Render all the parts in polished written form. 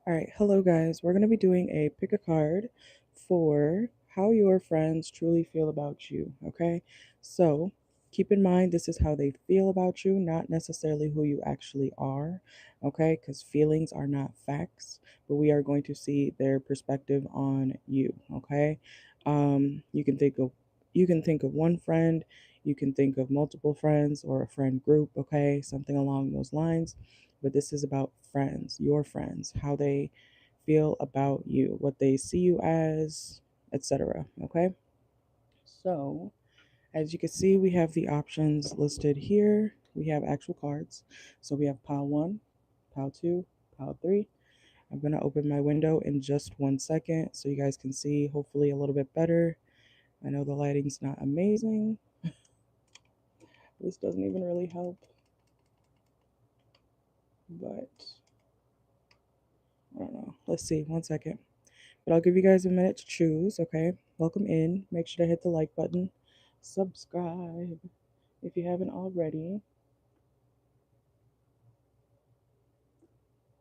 All right, hello guys. We're going to be doing a pick a card for how your friends truly feel about you, okay? So, keep in mind this is how they feel about you, not necessarily who you actually are, okay? Cuz feelings are not facts, but we are going to see their perspective on you, okay? You can think of one friend, you can think of multiple friends or a friend group, okay? Something along those lines, but this is about friends, your friends, how they feel about you, what they see you as, etc. Okay, so as you can see, we have the options listed here. We have actual cards, so we have pile 1, pile 2, pile 3. I'm going to open my window in just 1 second so you guys can see hopefully a little bit better. I know the lighting's not amazing. This doesn't even really help, but I don't know. Let's see, 1 second. But I'll give you guys a minute to choose, okay? Welcome in. Make sure to hit the like button. Subscribe if you haven't already.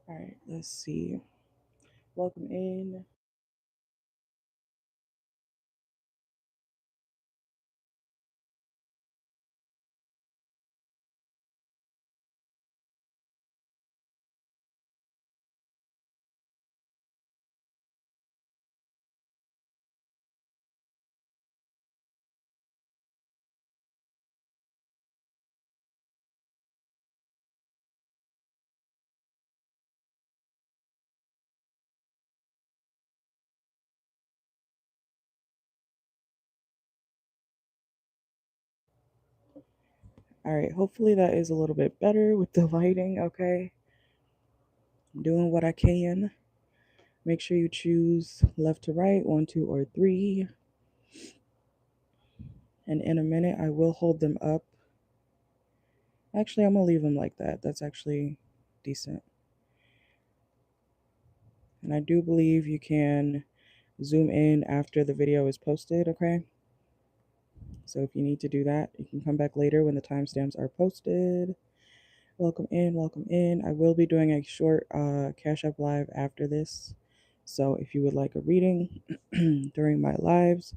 All right, let's see. Welcome in. All right, hopefully that is a little bit better with the lighting, okay? I'm doing what I can. Make sure you choose left to right, 1, 2, or 3. And in a minute, I will hold them up. Actually, I'm going to leave them like that. That's actually decent. And I do believe you can zoom in after the video is posted, okay? So if you need to do that, you can come back later when the timestamps are posted. Welcome in, welcome in. I will be doing a short Cash App live after this. So if you would like a reading during my lives,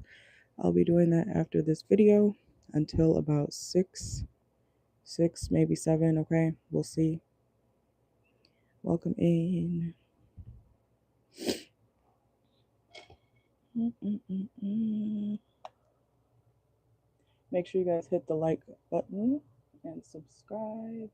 I'll be doing that after this video until about 6, maybe 7, okay? We'll see. Welcome in. Make sure you guys hit the like button and subscribe.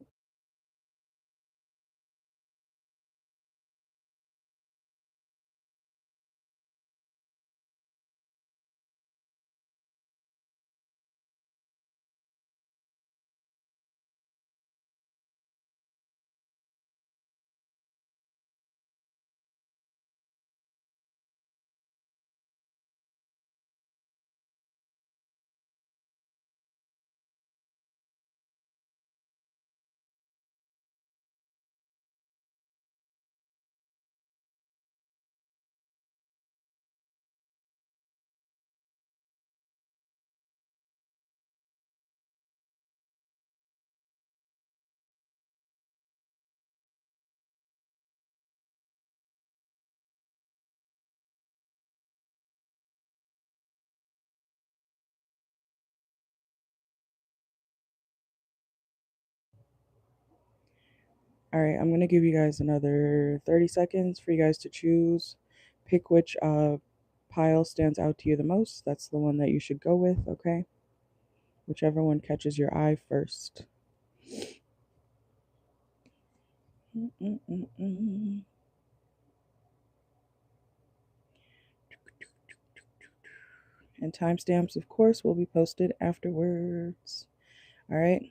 All right, I'm going to give you guys another 30 seconds for you guys to choose. Pick which pile stands out to you the most. That's the one that you should go with, okay? Whichever one catches your eye first. And timestamps, of course, will be posted afterwards. All right.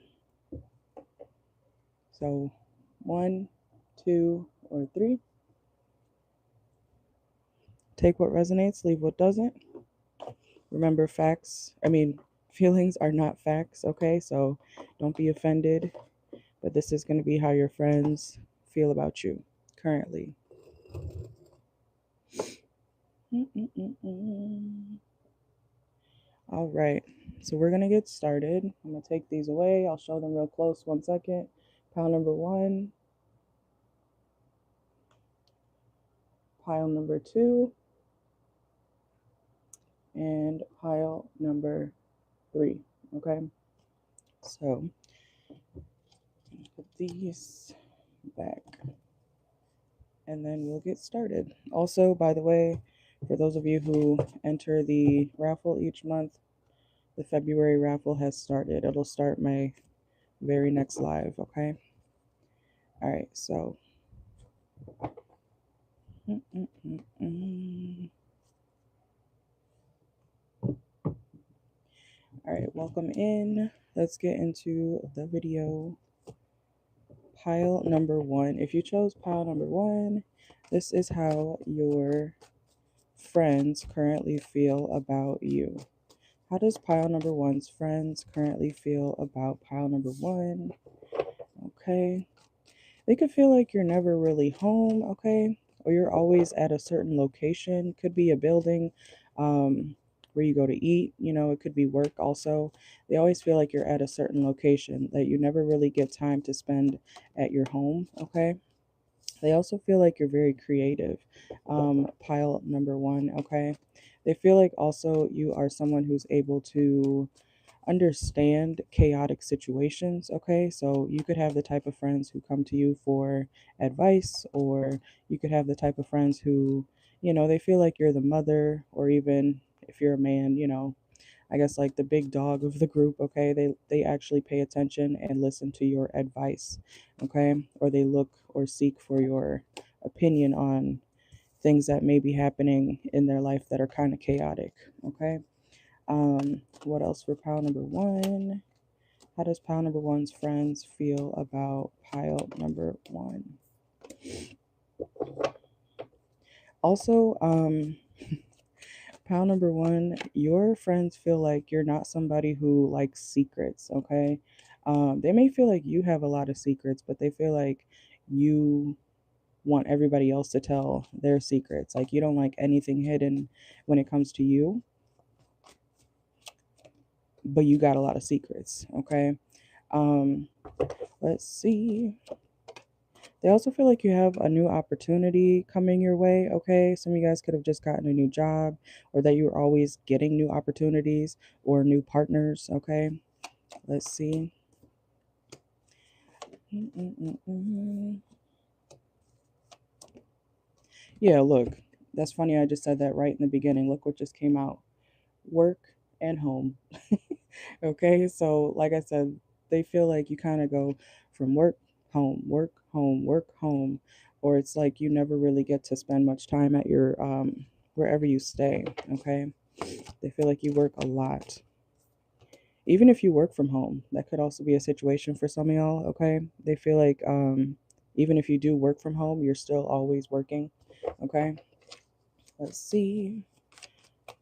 So 1, 2, or 3. Take what resonates, leave what doesn't. Remember, feelings are not facts, okay? So don't be offended. But this is going to be how your friends feel about you currently. All right, so we're going to get started. I'm going to take these away. I'll show them real close. 1 second. Pile number 1. pile number 2, and pile number 3. Okay, so put these back and then we'll get started. Also, by the way, for those of you who enter the raffle each month, the February raffle has started. It'll start my very next live. Okay, all right, so all right, welcome in. Let's get into the video. Pile number 1. If you chose pile number 1, this is how your friends currently feel about you. How does pile number 1's friends currently feel about pile number 1? Okay. They could feel like you're never really home, okay? Or you're always at a certain location. Could be a building where you go to eat. It could be work also. They always feel like you're at a certain location, that you never really get time to spend at your home, okay? They also feel like you're very creative. Pile number 1, okay? They feel like also you are someone who's able to understand chaotic situations, okay? So you could have the type of friends who come to you for advice, or you could have the type of friends who, they feel like you're the mother, or even if you're a man, I guess like the big dog of the group, okay? They actually pay attention and listen to your advice, okay? Or they look or seek for your opinion on things that may be happening in their life that are kind of chaotic, okay? What else for pile number 1? How does pile number 1's friends feel about pile number 1? Also, pile number 1, your friends feel like you're not somebody who likes secrets, okay? They may feel like you have a lot of secrets, but they feel like you want everybody else to tell their secrets. Like you don't like anything hidden when it comes to you, but you got a lot of secrets, okay? Let's see. They also feel like you have a new opportunity coming your way, okay? Some of you guys could have just gotten a new job, or that you were always getting new opportunities or new partners, okay? Let's see. Yeah, look, that's funny. I just said that right in the beginning. Look what just came out. Work and home. Okay, so like I said, they feel like you kind of go from work, home, work, home, work, home, or it's like you never really get to spend much time at your wherever you stay. Okay, they feel like you work a lot. Even if you work from home, that could also be a situation for some of y'all. Okay, they feel like even if you do work from home, you're still always working. Okay, let's see.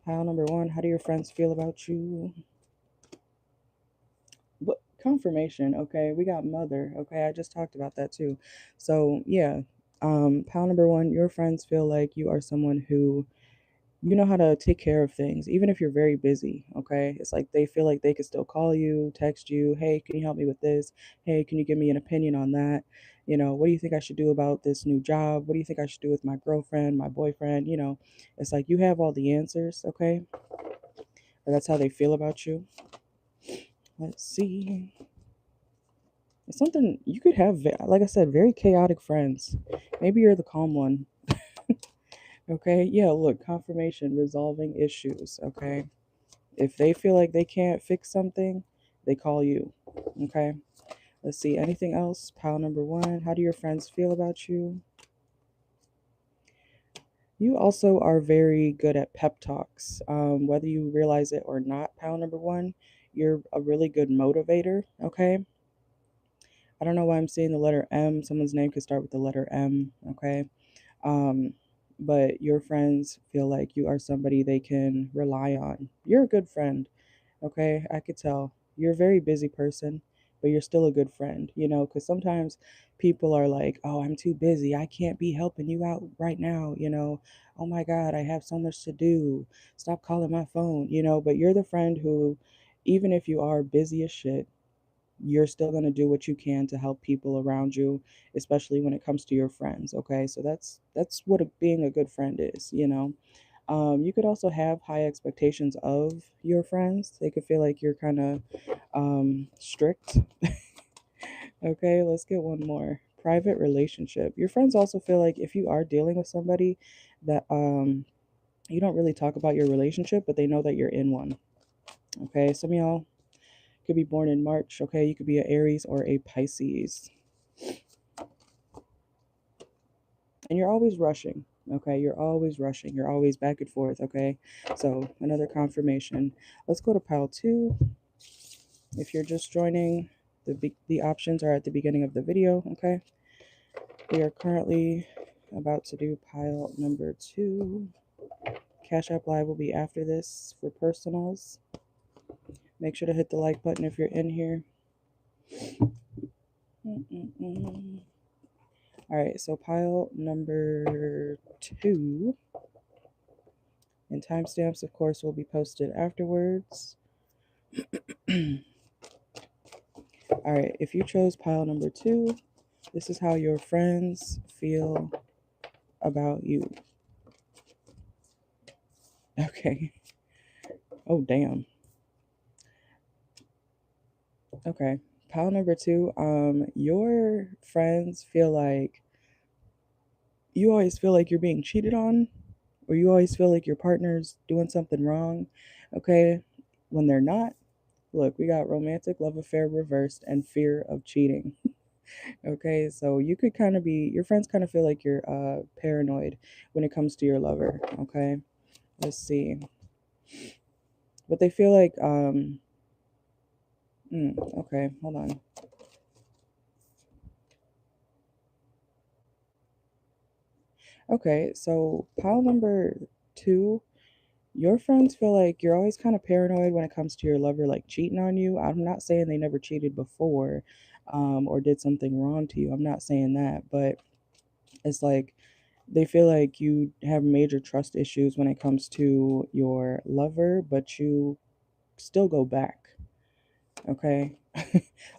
Pile number 1, how do your friends feel about you? What confirmation? Okay, we got mother. Okay, I just talked about that too. So yeah, pile number 1, your friends feel like you are someone who you know how to take care of things, even if you're very busy. Okay, it's like they feel like they could still call you, text you, hey, can you help me with this? Hey, can you give me an opinion on that? What do you think I should do about this new job? What do you think I should do with my girlfriend, my boyfriend? It's like you have all the answers. Okay, but that's how they feel about you. Let's see. It's something you could have, like I said, very chaotic friends. Maybe you're the calm one. Okay, yeah, look, confirmation, resolving issues. Okay, if they feel like they can't fix something, they call you. Okay, let's see, anything else? Pile number 1, how do your friends feel about you? You also are very good at pep talks, whether you realize it or not. Pile number 1, you're a really good motivator. Okay, I don't know why I'm seeing the letter M. Someone's name could start with the letter M. Okay. Um, but your friends feel like you are somebody they can rely on. You're a good friend. Okay. I could tell. You're a very busy person, but you're still a good friend, because sometimes people are like, oh, I'm too busy. I can't be helping you out right now. Oh my God, I have so much to do. Stop calling my phone, but you're the friend who, even if you are busy as shit, you're still going to do what you can to help people around you, especially when it comes to your friends. Okay, so that's what being a good friend is, you know. You could also have high expectations of your friends. They could feel like you're kind of strict. Okay, let's get one more. Private relationship. Your friends also feel like if you are dealing with somebody that you don't really talk about your relationship, but they know that you're in one. Okay, some of y'all could be born in March. Okay, you could be an Aries or a Pisces. And you're always rushing. Okay, you're always rushing. You're always back and forth. Okay, so another confirmation. Let's go to pile two. If you're just joining, the options are at the beginning of the video. Okay, we are currently about to do pile number two. Cash App Live will be after this for personals. Make sure to hit the like button if you're in here. All right, so pile number two, and timestamps, of course, will be posted afterwards. All right, if you chose pile number two, this is how your friends feel about you. Okay. Oh, damn. Okay. Pile number two, your friends feel like you always feel like you're being cheated on, or you always feel like your partner's doing something wrong. Okay. When they're not, look, we got romantic love affair reversed and fear of cheating. Okay, so you could kind of be, your friends kind of feel like you're paranoid when it comes to your lover. Okay, let's see. But they feel like, okay, hold on. Okay, so pile number two, your friends feel like you're always kind of paranoid when it comes to your lover, like cheating on you. I'm not saying they never cheated before, or did something wrong to you. I'm not saying that, but it's like they feel like you have major trust issues when it comes to your lover, but you still go back. Okay.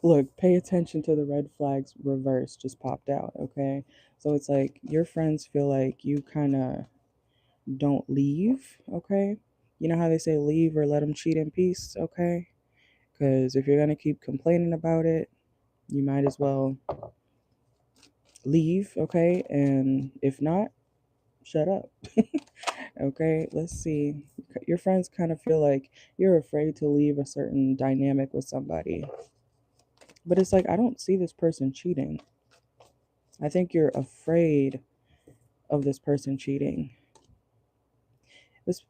Look, pay attention to the red flags reverse just popped out. Okay. So it's like your friends feel like you kind of don't leave. Okay. You know how they say leave or let them cheat in peace. Okay. Because if you're going to keep complaining about it, you might as well leave. Okay. And if not, shut up. Okay, let's see. Your friends kind of feel like you're afraid to leave a certain dynamic with somebody. But it's like, I don't see this person cheating. I think you're afraid of this person cheating. This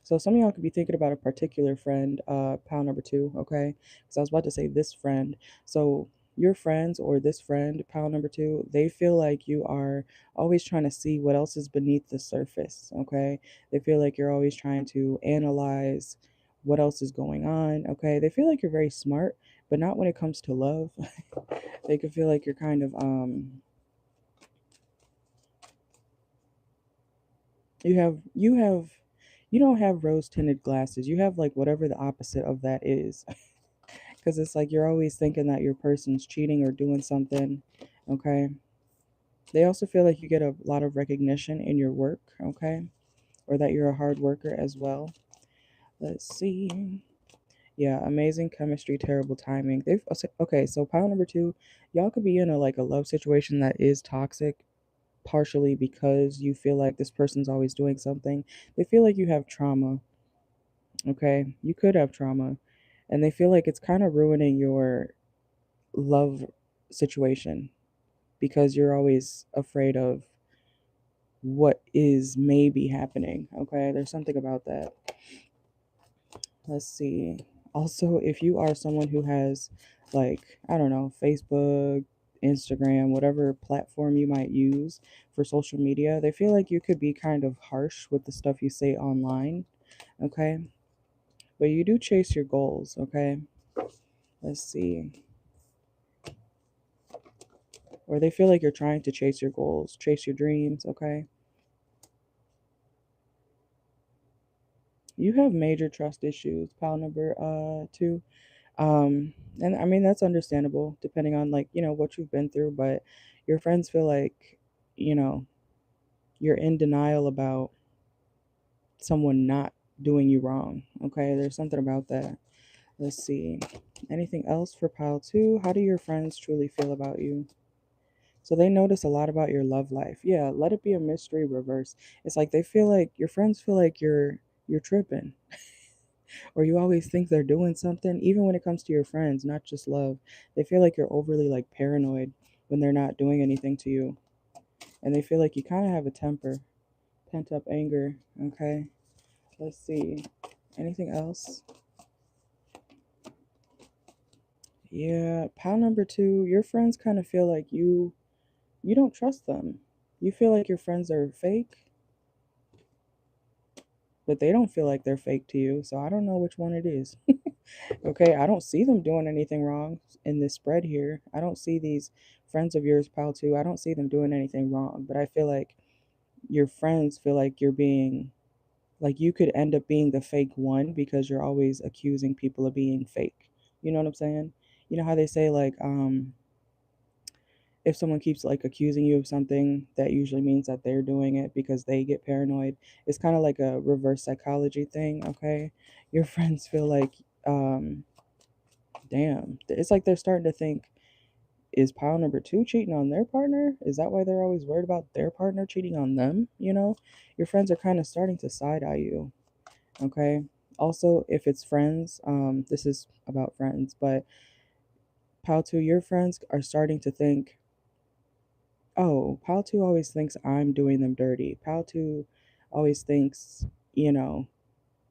so some of y'all could be thinking about a particular friend, pile number two, okay? Because I was about to say this friend. So your friends or this friend, pile number two, they feel like you are always trying to see what else is beneath the surface, okay? They feel like you're always trying to analyze what else is going on, okay? They feel like you're very smart, but not when it comes to love. They could feel like you're kind of you don't have rose tinted glasses. You have like whatever the opposite of that is. Because it's like you're always thinking that your person's cheating or doing something. Okay. They also feel like you get a lot of recognition in your work. Okay. Or that you're a hard worker as well. Let's see. Yeah, amazing chemistry, terrible timing. They've okay, so pile number two, y'all could be in a love situation that is toxic, partially because you feel like this person's always doing something. They feel like you have trauma. Okay, you could have trauma, and they feel like it's kind of ruining your love situation because you're always afraid of what is maybe happening. Okay, there's something about that. Let's see. Also, if you are someone who has, like, I don't know, Facebook, Instagram, whatever platform you might use for social media, they feel like you could be kind of harsh with the stuff you say online. Okay, but you do chase your goals. Okay, let's see. Or they feel like you're trying to chase your goals, chase your dreams. Okay, you have major trust issues, pile number two. And I mean, that's understandable depending on, like, what you've been through, but your friends feel like, you know, you're in denial about someone not doing you wrong. Okay, there's something about that. Let's see. Anything else for pile two? How do your friends truly feel about you? So they notice a lot about your love life. Yeah, let it be a mystery reverse. It's like they feel like your friends feel like you're tripping, or you always think they're doing something, even when it comes to your friends, not just love. They feel like you're overly like paranoid when they're not doing anything to you. And they feel like you kind of have a temper, pent up anger. Okay. Let's see. Anything else? Yeah, pile number two, your friends kind of feel like you don't trust them. You feel like your friends are fake, but they don't feel like they're fake to you. So I don't know which one it is. Okay, I don't see them doing anything wrong in this spread here. I don't see these friends of yours, pal two. I don't see them doing anything wrong, but I feel like your friends feel like you're being, like, you could end up being the fake one because you're always accusing people of being fake. You know what I'm saying? You know how they say, like, if someone keeps like accusing you of something, that usually means that they're doing it because they get paranoid. It's kind of like a reverse psychology thing. Okay, your friends feel like, um damn, it's like they're starting to think, is pile number two cheating on their partner? Is that why they're always worried about their partner cheating on them? Your friends are kind of starting to side eye you. Okay, also, if it's friends, this is about friends, but pile two, your friends are starting to think, oh, Pal 2 always thinks I'm doing them dirty. Pal 2 always thinks, you know,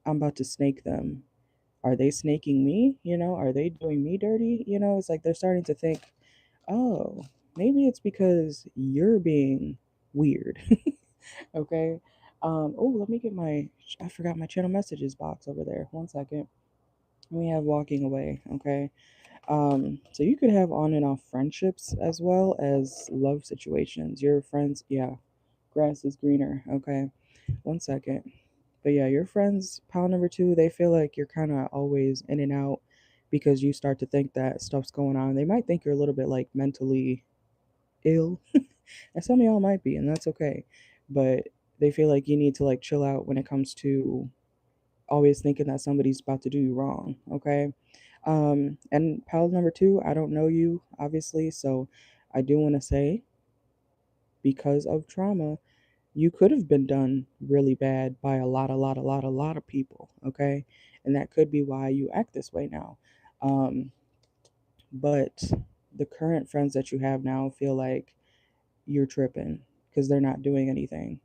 I'm about to snake them. Are they snaking me? Are they doing me dirty? It's like they're starting to think, oh, maybe it's because you're being weird. Okay. Oh, let me get I forgot my channel messages box over there. One second. We have walking away. Okay. So you could have on and off friendships as well as love situations. Your friends, yeah, grass is greener. Okay, one second. But yeah, your friends, pile number two, they feel like you're kind of always in and out because you start to think that stuff's going on. They might think you're a little bit like mentally ill, and some of y'all might be, and that's okay. But they feel like you need to like chill out when it comes to always thinking that somebody's about to do you wrong. Okay. And pal number two, I don't know you, obviously. So I do want to say, because of trauma, you could have been done really bad by a lot of people. Okay. And that could be why you act this way now. Um, but the current friends that you have now feel like you're tripping because they're not doing anything.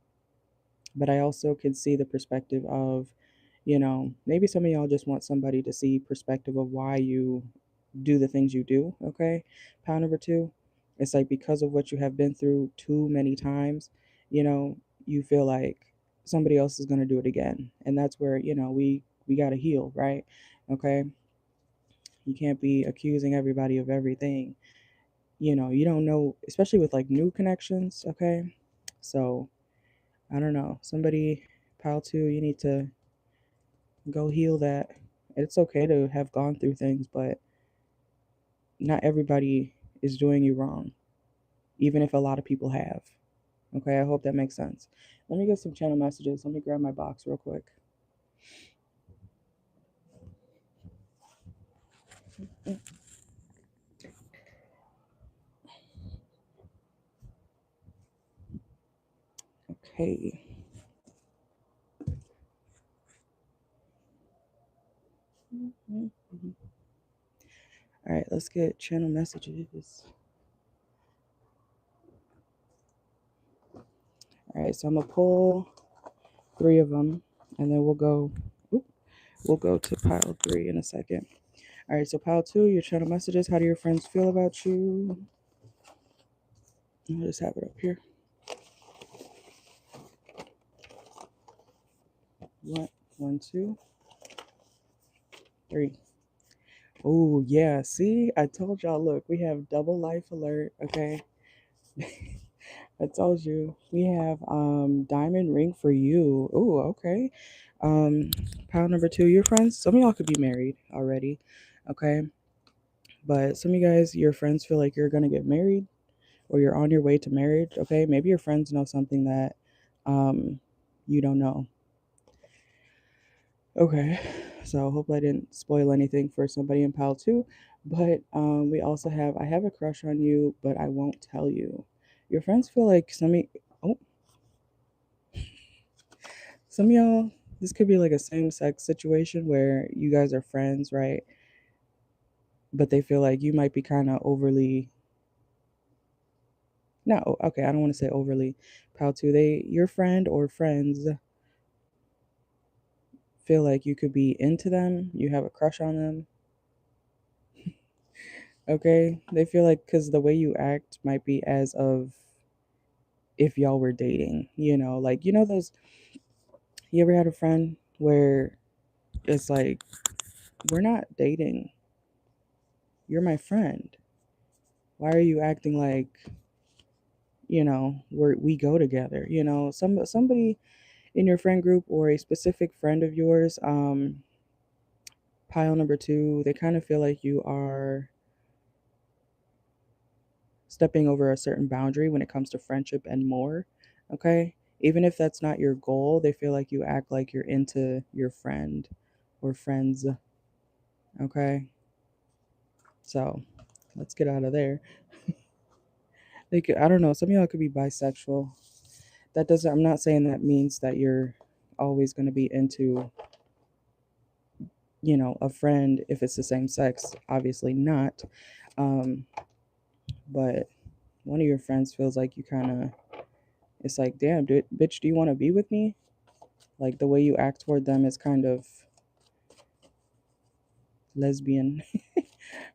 But I also can see the perspective of, maybe some of y'all just want somebody to see perspective of why you do the things you do. Okay. Pound number two, it's like because of what you have been through too many times, you know, you feel like somebody else is going to do it again. And that's where, we got to heal, right? Okay. You can't be accusing everybody of everything. You don't know, especially with like new connections. Okay. So I don't know. Somebody, pile two, you need to go heal that. It's okay to have gone through things, but not everybody is doing you wrong, even if a lot of people have. Okay, I hope that makes sense. Let me get some channel messages. Let me grab my box real quick. Okay. All right, let's get channel messages. All right, so I'm gonna pull three of them, and then we'll go to pile three in a second. All right, so pile two, your channel messages. How do your friends feel about you? I'll just have it up here. One, two, three. Oh yeah, see, I told y'all. Look, we have double life alert. Okay, I told you we have diamond ring for you. Oh, okay. Um, pile number two, your friends. Some of y'all could be married already. Okay. But some of you guys, your friends feel like you're going to get married or you're on your way to marriage, okay? Maybe your friends know something that you don't know. Okay, so hopefully I didn't spoil anything for somebody in pile 2. But we also have, I have a crush on you, but I won't tell you. Your friends feel like oh, some of y'all, this could be like a same-sex situation where you guys are friends, right? But they feel like you might be kind of overly, no, okay, I don't want to say overly. Pile 2, your friend or friends feel like you could be into them, you have a crush on them, okay? They feel like because the way you act might be as of if y'all were dating, like, those, you ever had a friend where it's like, we're not dating, you're my friend. Why are you acting like, we go together? Somebody in your friend group or a specific friend of yours, pile number 2, they kind of feel like you are stepping over a certain boundary when it comes to friendship and more, okay? Even if that's not your goal, they feel like you act like you're into your friend or friends, okay? So let's get out of there. I don't know, some of y'all could be bisexual. I'm not saying that means that you're always going to be into, a friend if it's the same sex. Obviously not. Um, but one of your friends feels like you kind of, it's like, damn, bitch, do you want to be with me? Like the way you act toward them is kind of lesbian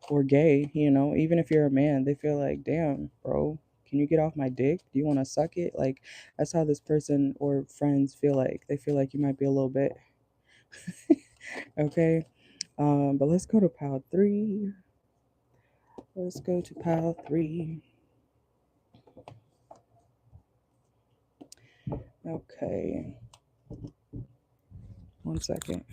or gay, even if you're a man, they feel like, damn, bro, can you get off my dick? Do you want to suck it? Like, that's how this person or friends feel like. They feel like you might be a little bit, okay? But let's go to pile 3. Let's go to pile 3. Okay. One second.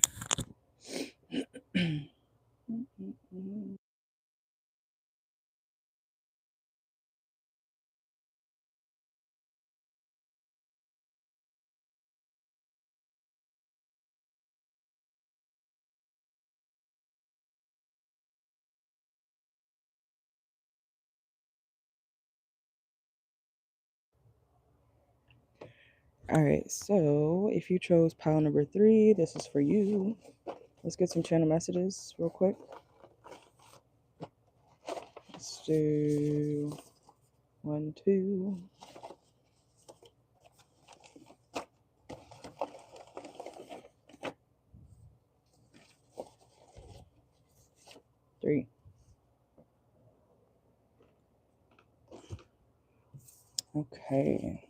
All right, so if you chose pile number 3, this is for you. Let's get some channel messages real quick. Let's do 1, 2. 3. Okay.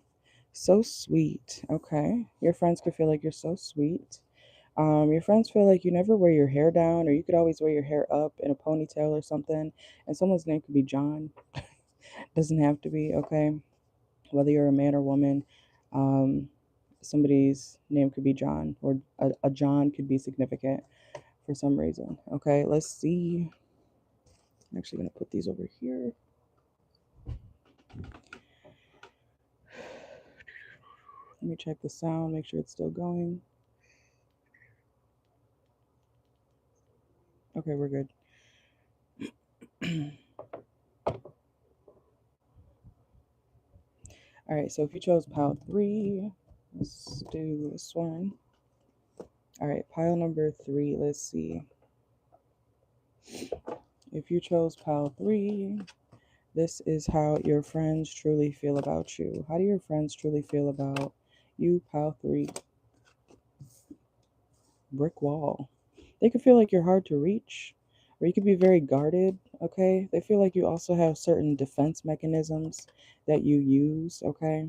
So sweet. Okay. Your friends could feel like you're so sweet. Your friends feel like you never wear your hair down, or you could always wear your hair up in a ponytail or something. And someone's name could be John. Doesn't have to be, okay? Whether you're a man or woman, um, somebody's name could be John, or a John could be significant for some reason. Okay, let's see. I'm actually going to put these over here. Let me check the sound, make sure it's still going. Okay, we're good. All right, so if you chose pile 3, let's do this one. All right, pile number 3, let's see. If you chose pile 3, this is how your friends truly feel about you. How do your friends truly feel about you, pile 3? Brick wall. They could feel like you're hard to reach, or you could be very guarded, okay? They feel like you also have certain defense mechanisms that you use, okay?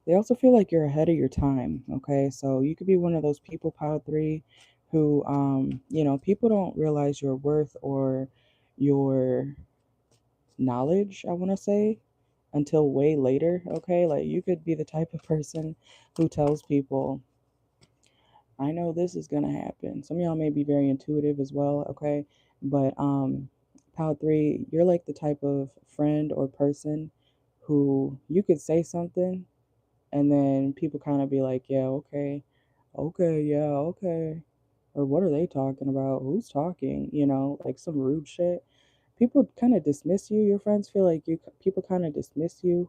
They also feel like you're ahead of your time, okay? So you could be one of those people, pile 3, who, people don't realize your worth or your knowledge, I want to say, until way later, okay? Like you could be the type of person who tells people, I know this is gonna happen. Some of y'all may be very intuitive as well, okay? But Pile 3, you're like the type of friend or person who you could say something and then people kind of be like, yeah, okay, okay, yeah, okay. Or what are they talking about? Who's talking? Like some rude shit. People kind of dismiss you. Your friends feel like people kind of dismiss you.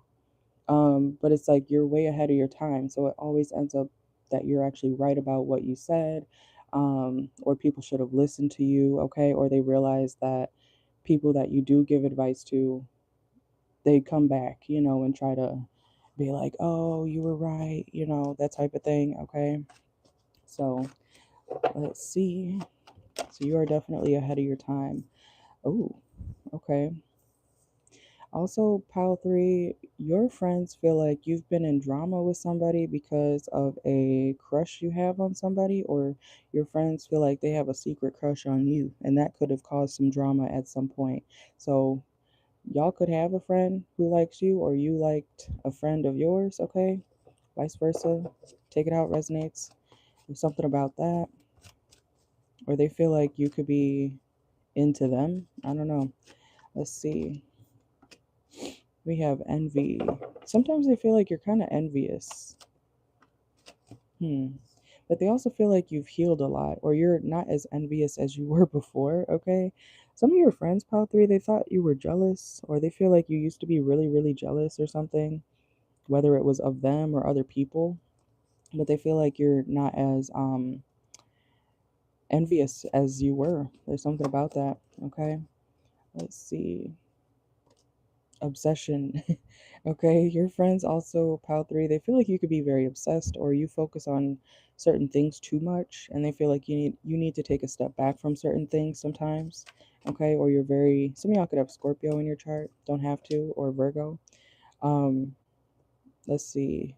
But it's like you're way ahead of your time. So it always ends up that you're actually right about what you said. Or people should have listened to you, okay? Or they realize that people that you do give advice to, they come back, and try to be like, oh, you were right, that type of thing, okay? So let's see. So you are definitely ahead of your time. Oh, okay. Also, pile 3, your friends feel like you've been in drama with somebody because of a crush you have on somebody, or your friends feel like they have a secret crush on you, and that could have caused some drama at some point. So y'all could have a friend who likes you, or you liked a friend of yours, okay? Vice versa. Take it out resonates. There's something about that. Or they feel like you could be into them. I don't know. Let's see. We have envy. Sometimes they feel like you're kind of envious. But they also feel like you've healed a lot, or you're not as envious as you were before, okay? Some of your friends, pile 3, they thought you were jealous, or they feel like you used to be really, really jealous or something, whether it was of them or other people. But they feel like you're not as envious as you were. There's something about that, okay? Let's see. Obsession. Okay, your friends also, pile 3, they feel like you could be very obsessed, or you focus on certain things too much, and they feel like you need to take a step back from certain things sometimes. Okay, or you're very, some of y'all could have Scorpio in your chart, don't have to, or Virgo. um let's see,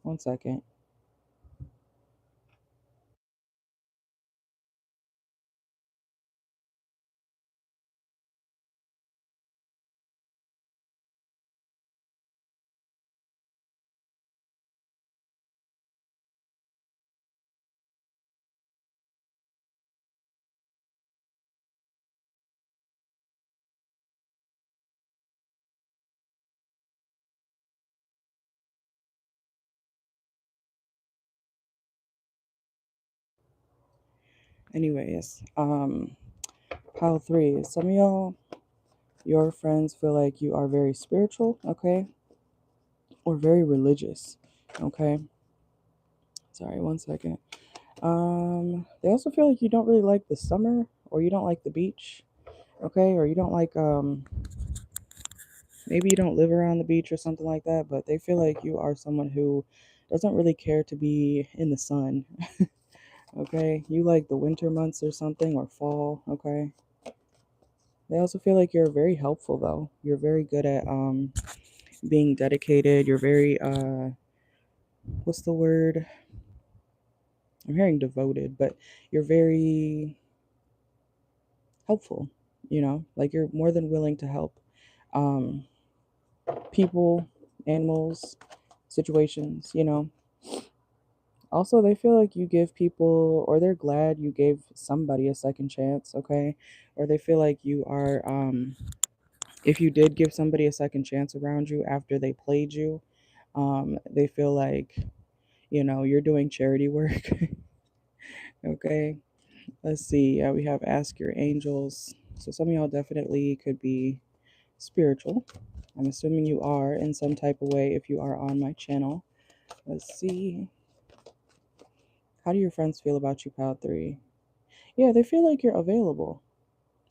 one second. Anyways, pile 3, some of y'all, your friends feel like you are very spiritual, okay, or very religious, okay. Sorry, one second. They also feel like you don't really like the summer, or you don't like the beach, okay, or you don't like maybe you don't live around the beach or something like that, but they feel like you are someone who doesn't really care to be in the sun, okay. You like the winter months or something, or fall, okay. They also feel like you're very helpful though. You're very good at being dedicated. You're very what's the word? I'm hearing devoted, but you're very helpful, like you're more than willing to help um, people, animals, situations. Also, they feel like you give people, or they're glad you gave somebody a second chance, okay? Or they feel like you are, if you did give somebody a second chance around you after they played you, they feel like, you're doing charity work, okay? Let's see. Yeah, we have Ask Your Angels. So some of y'all definitely could be spiritual. I'm assuming you are in some type of way if you are on my channel. Let's see. How do your friends feel about you, pile 3? Yeah, they feel like you're available.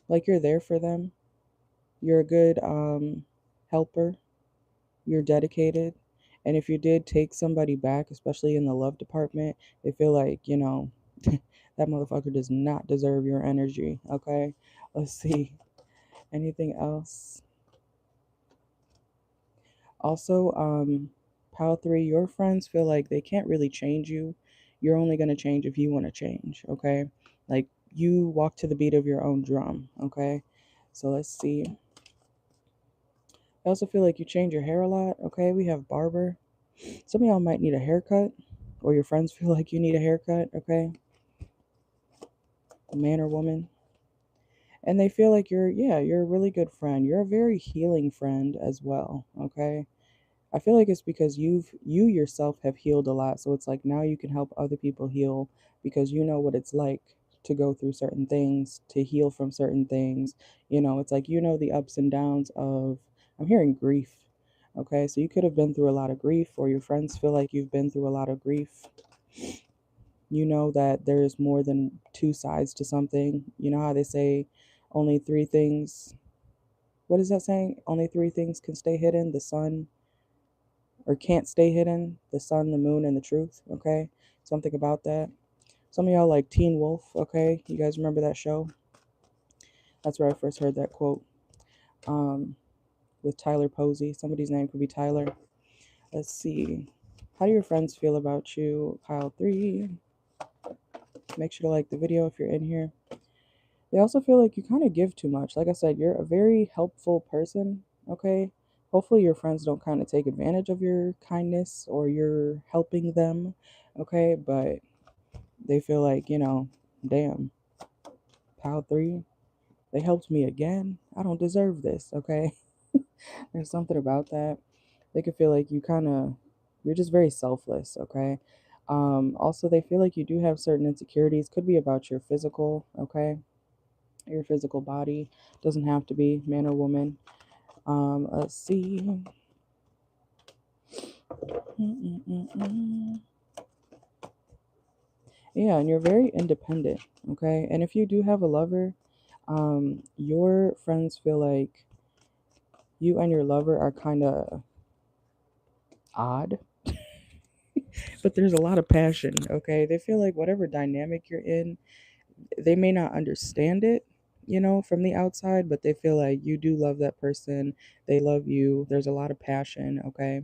Like you're there for them. You're a good helper. You're dedicated. And if you did take somebody back, especially in the love department, they feel like, that motherfucker does not deserve your energy. Okay? Let's see. Anything else? Also, pile 3, your friends feel like they can't really change you. You're only going to change if you want to change, okay? Like you walk to the beat of your own drum, okay? So let's see. I also feel like you change your hair a lot, okay? We have barber. Some of y'all might need a haircut, or your friends feel like you need a haircut, okay? Man or woman. And they feel like you're a really good friend. You're a very healing friend as well, okay? I feel like it's because you yourself have healed a lot. So it's like now you can help other people heal because you know what it's like to go through certain things, to heal from certain things. It's like you know the ups and downs of, I'm hearing grief. Okay, so you could have been through a lot of grief, or your friends feel like you've been through a lot of grief. You know that there's more than two sides to something. You know how they say only three things, what is that saying? Only three things can stay hidden: the sun, or can't stay hidden: the sun, the moon, and the truth. Okay, something about that. Some of y'all like Teen Wolf. Okay, you guys remember that show? That's where I first heard that quote. um with Tyler Posey. Somebody's name could be Tyler. Let's see, how do your friends feel about you? Pile 3. Make sure to like the video if you're in here. They also feel like you kind of give too much. Like I said, you're a very helpful person, okay? Hopefully your friends don't kind of take advantage of your kindness or you're helping them, okay? But they feel like, damn, pile 3, they helped me again. I don't deserve this, okay? There's something about that. They could feel like you're just very selfless, okay? Also, they feel like you do have certain insecurities. Could be about your physical, okay? Your physical body. Doesn't have to be man or woman. Let's see. Yeah, and you're very independent, okay? And if you do have a lover, your friends feel like you and your lover are kind of odd, but there's a lot of passion, okay? They feel like whatever dynamic you're in, they may not understand it, from the outside, but they feel like you do love that person. They love you. There's a lot of passion, okay?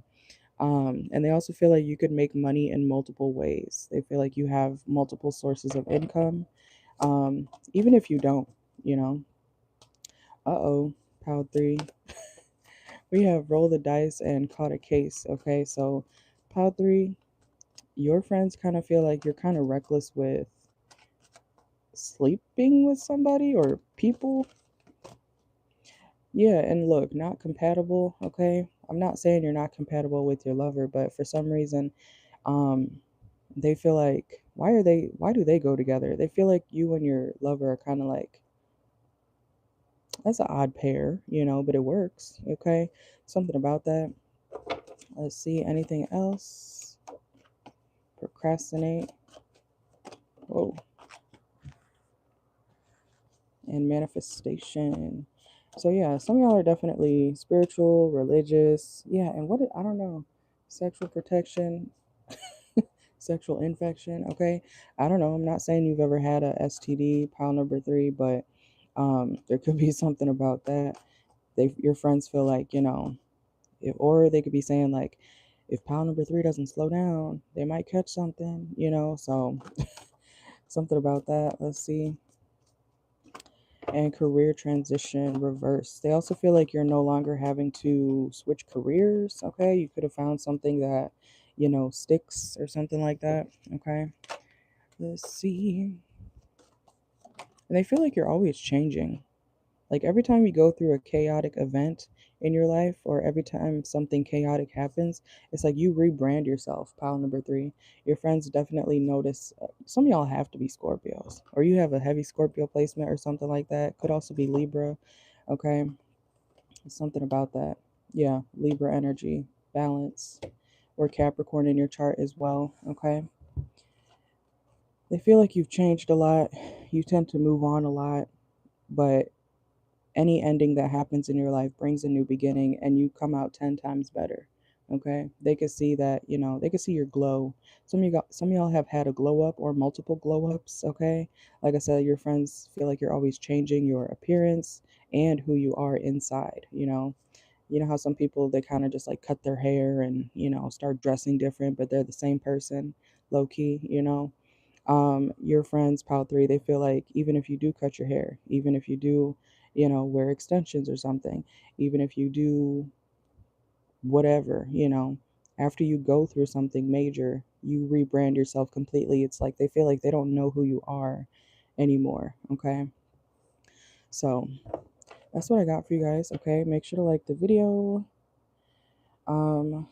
And they also feel like you could make money in multiple ways. They feel like you have multiple sources of income, even if you don't, you know. Uh-oh, pile 3. We have roll the dice and caught a case, okay? So, pile 3, your friends kind of feel like you're kind of reckless with sleeping with somebody or people. Yeah, and look, not compatible, okay? I'm not saying you're not compatible with your lover, but for some reason, um, they feel like why do they go together? They feel like you and your lover are kind of like, that's an odd pair, but it works, okay? Something about that. Let's see, anything else? Procrastinate. Whoa. And manifestation. So yeah, some of y'all are definitely spiritual, religious. Yeah, and I don't know, sexual protection, sexual infection. Okay, I don't know. I'm not saying you've ever had a STD, pile number 3, but there could be something about that. Your friends feel like or they could be saying like, if pile number 3 doesn't slow down, they might catch something. So something about that. Let's see. And career transition reverse. They also feel like you're no longer having to switch careers. Okay, you could have found something that sticks or something like that. Okay, let's see. And they feel like you're always changing. Like every time you go through a chaotic event in your life, or every time something chaotic happens, it's like you rebrand yourself. Pile number 3. Your friends definitely notice. Some of y'all have to be Scorpios, or you have a heavy Scorpio placement or something like that. Could also be Libra. Okay, something about that. Yeah, Libra energy, balance, or Capricorn in your chart as well. Okay, they feel like you've changed a lot. You tend to move on a lot, but any ending that happens in your life brings a new beginning and you come out 10 times better. Okay, they can see that, they can see your glow. Some of y'all have had a glow up or multiple glow ups. Okay, like I said, your friends feel like you're always changing your appearance and who you are inside. You know how some people, they kind of just like cut their hair and start dressing different, but they're the same person, low key. Your friends, pile 3, they feel like even if you do cut your hair, even if you do, wear extensions or something, even if you do whatever, after you go through something major, you rebrand yourself completely. It's like they feel like they don't know who you are anymore. Okay, So that's what I got for you guys. Okay, make sure to like the video.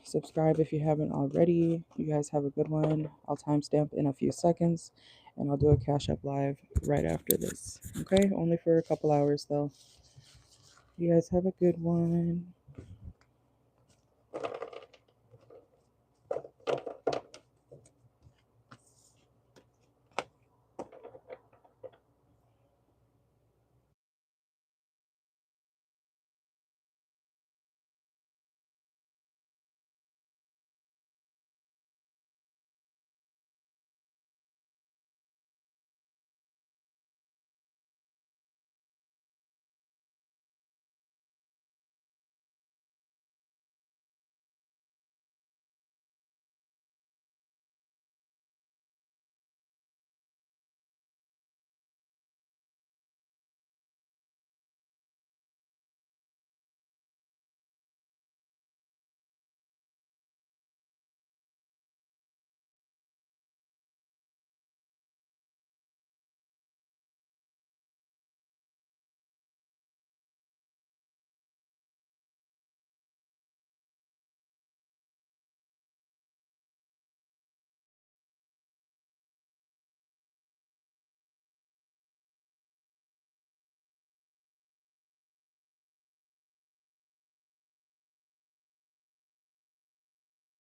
Subscribe if you haven't already. You guys have a good one. I'll timestamp in a few seconds, and I'll do a Cash App live right after this. Okay, only for a couple hours though. You guys have a good one.